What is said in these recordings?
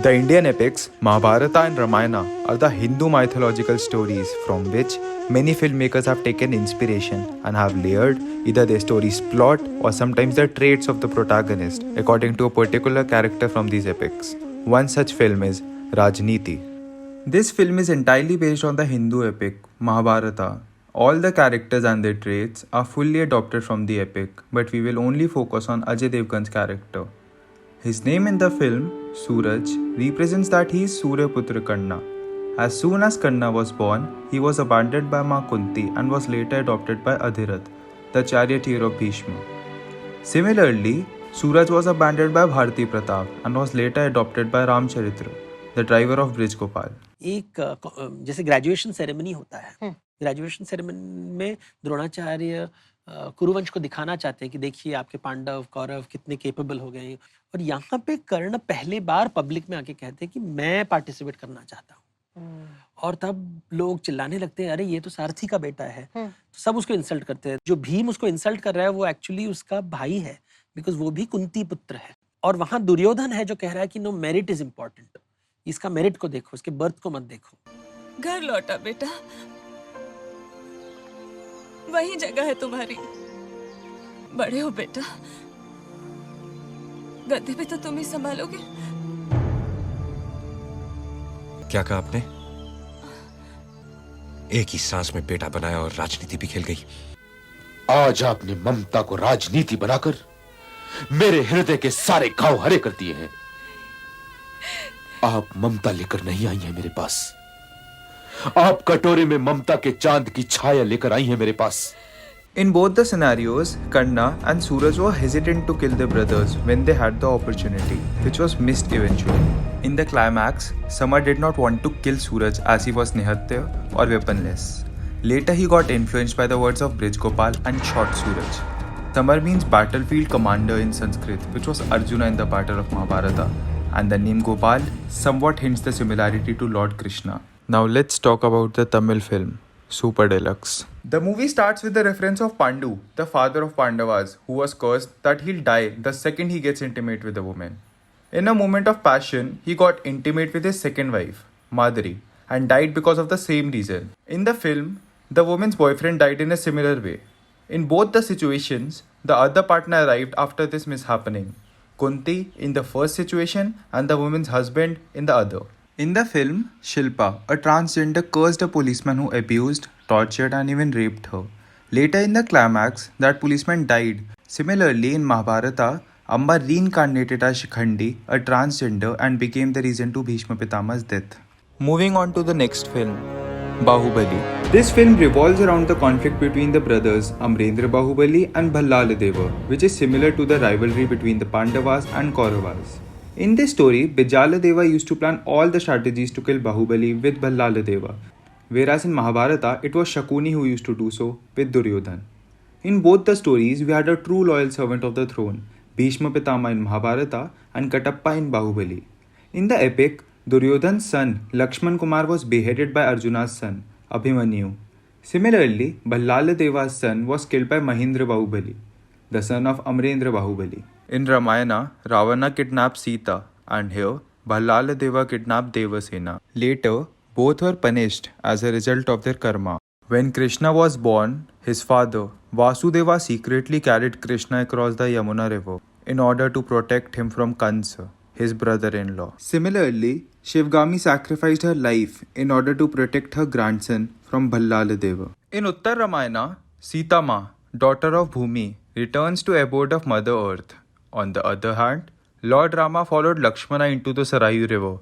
The Indian epics Mahabharata and Ramayana are the Hindu mythological stories from which many filmmakers have taken inspiration and have layered either their story's plot or sometimes the traits of the protagonist according to a particular character from these epics. One such film is Rajniti. This film is entirely based on the Hindu epic Mahabharata. All the characters and their traits are fully adopted from the epic, but we will only focus on Ajay Devgan's character. His name in the film, Suraj, represents that he is Suryaputra Kanna. As soon as Kanna was born, he was abandoned by Ma Kunti and was later adopted by Adhirath, the charioteer of Bhishma. Similarly, Suraj was abandoned by Bharati Pratap and was later adopted by Ramcharitra, the driver of Brij Gopal. जैसे graduation ceremony होता है, graduation ceremony में द्रोणाचार्य कुरुवंश को दिखाना चाहते हैं कि देखिए आपके पांडव कौरव कितने केपेबल हो गए, और यहाँ पे कर्ण पहली बार पब्लिक में आके कहते हैं कि मैं पार्टिसिपेट करना चाहता हूँ, और तब लोग चिल्लाने लगते हैं अरे ये तो सारथी का बेटा है, तो सब उसको इंसल्ट करते हैं। जो भीम उसको इंसल्ट कर रहा है वो एक्चुअली उसका भाई है, बिकॉज वो भी कुंती पुत्र है। और वहां दुर्योधन है जो कह रहा है कि नो, मेरिट इज इम्पोर्टेंट, इसका मेरिट को देखो, इसके बर्थ को मत देखो। घर लौटा बेटा, वही जगह है तुम्हारी, बड़े हो बेटा, गद्दे पे तो तुम ही संभालोगे। क्या कहा आपने? एक ही सांस में बेटा बनाया और राजनीति भी खेल गई। आज आपने ममता को राजनीति बनाकर मेरे हृदय के सारे घाव हरे कर दिए हैं। आप ममता लेकर नहीं आई हैं मेरे पास, आप कटोरे में ममता के चांद की छाया लेकर आई हैं मेरे पास। In both the scenarios, Kanna and Suraj were hesitant to kill their brothers when they had the opportunity, which was missed eventually. In the climax, Samar did not want to kill Suraj as he was nihatya or weaponless. Later he got influenced by the words of Brij Gopal and shot Suraj. Samar means battlefield commander in Sanskrit, which was Arjuna in the battle of Mahabharata, and the name Gopal somewhat hints the similarity to Lord Krishna. Now let's talk about the Tamil film, Super Deluxe. The movie starts with the reference of Pandu, the father of Pandavas, who was cursed that he'll die the second he gets intimate with a woman. In a moment of passion, he got intimate with his second wife, Madari, and died because of the same reason. In the film, the woman's boyfriend died in a similar way. In both the situations, the other partner arrived after this mishappening. Kunti in the first situation and the woman's husband in the other. In the film, Shilpa, a transgender, cursed a policeman who abused, tortured and even raped her. Later in the climax, that policeman died. Similarly, in Mahabharata, Amba reincarnated as Shikhandi, a transgender, and became the reason to Bhishma Pitama's death. Moving on to the next film, Bahubali. This film revolves around the conflict between the brothers Amrendra Bahubali and Bhallala Deva, which is similar to the rivalry between the Pandavas and Kauravas. In this story, Bijala Deva used to plan all the strategies to kill Bahubali with Bhallala Deva, whereas in Mahabharata, it was Shakuni who used to do so with Duryodhan. In both the stories, we had a true loyal servant of the throne, Bhishma Pitama in Mahabharata and Katappa in Bahubali. In the epic, Duryodhan's son, Lakshman Kumar, was beheaded by Arjuna's son, Abhimanyu. Similarly, Bhallala Deva's son was killed by Mahindra Bahubali, the son of Amrendra Bahubali. In Ramayana, Ravana kidnapped Sita, and here, Bhallala Deva kidnapped Devasena. Later, both were punished as a result of their karma. When Krishna was born, his father, Vasudeva, secretly carried Krishna across the Yamuna river in order to protect him from Kansa, his brother-in-law. Similarly, Shivgami sacrificed her life in order to protect her grandson from Bhallala Deva. In Uttar Ramayana, Sita Ma, daughter of Bhumi, returns to abode of Mother Earth. On the other hand, Lord Rama followed Lakshmana into the Sarayu river.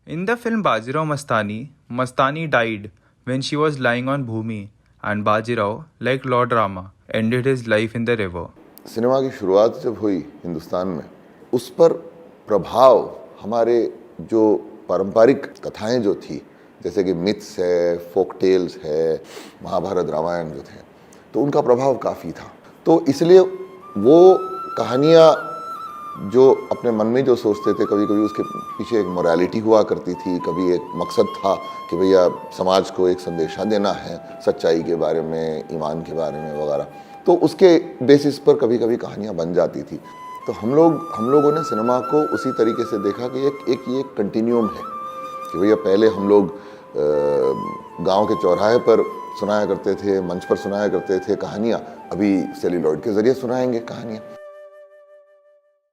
In the film Bajirao Mastani, Mastani died when she was lying on Bhumi, and Bajirao, like Lord Rama, ended his life in the river. Cinema की शुरुआत जब हुई हिंदुस्तान में, उस पर प्रभाव हमारे जो पारंपरिक कथाएं जो थी, जैसे कि मिथ्स है, फोक टेल्स है, महाभारत रामायण जो थे, तो उनका प्रभाव काफ़ी था। तो इसलिए वो कहानियाँ जो अपने मन में जो सोचते थे, कभी कभी उसके पीछे एक मोरालिटी हुआ करती थी, कभी एक मकसद था कि भैया समाज को एक संदेशा देना है सच्चाई के बारे में, ईमान के बारे में वगैरह, तो उसके बेसिस पर कभी कभी कहानियाँ बन जाती थी। तो हम लोगों ने सिनेमा को उसी तरीके से देखा कि ये कंटिन्यूम है कि भैया पहले हम लोग गांव के चौराहे पर सुनाया करते थे, मंच पर सुनाया करते थे कहानियाँ, अभी सेल्यूलॉइड के जरिए सुनाएंगे कहानियाँ।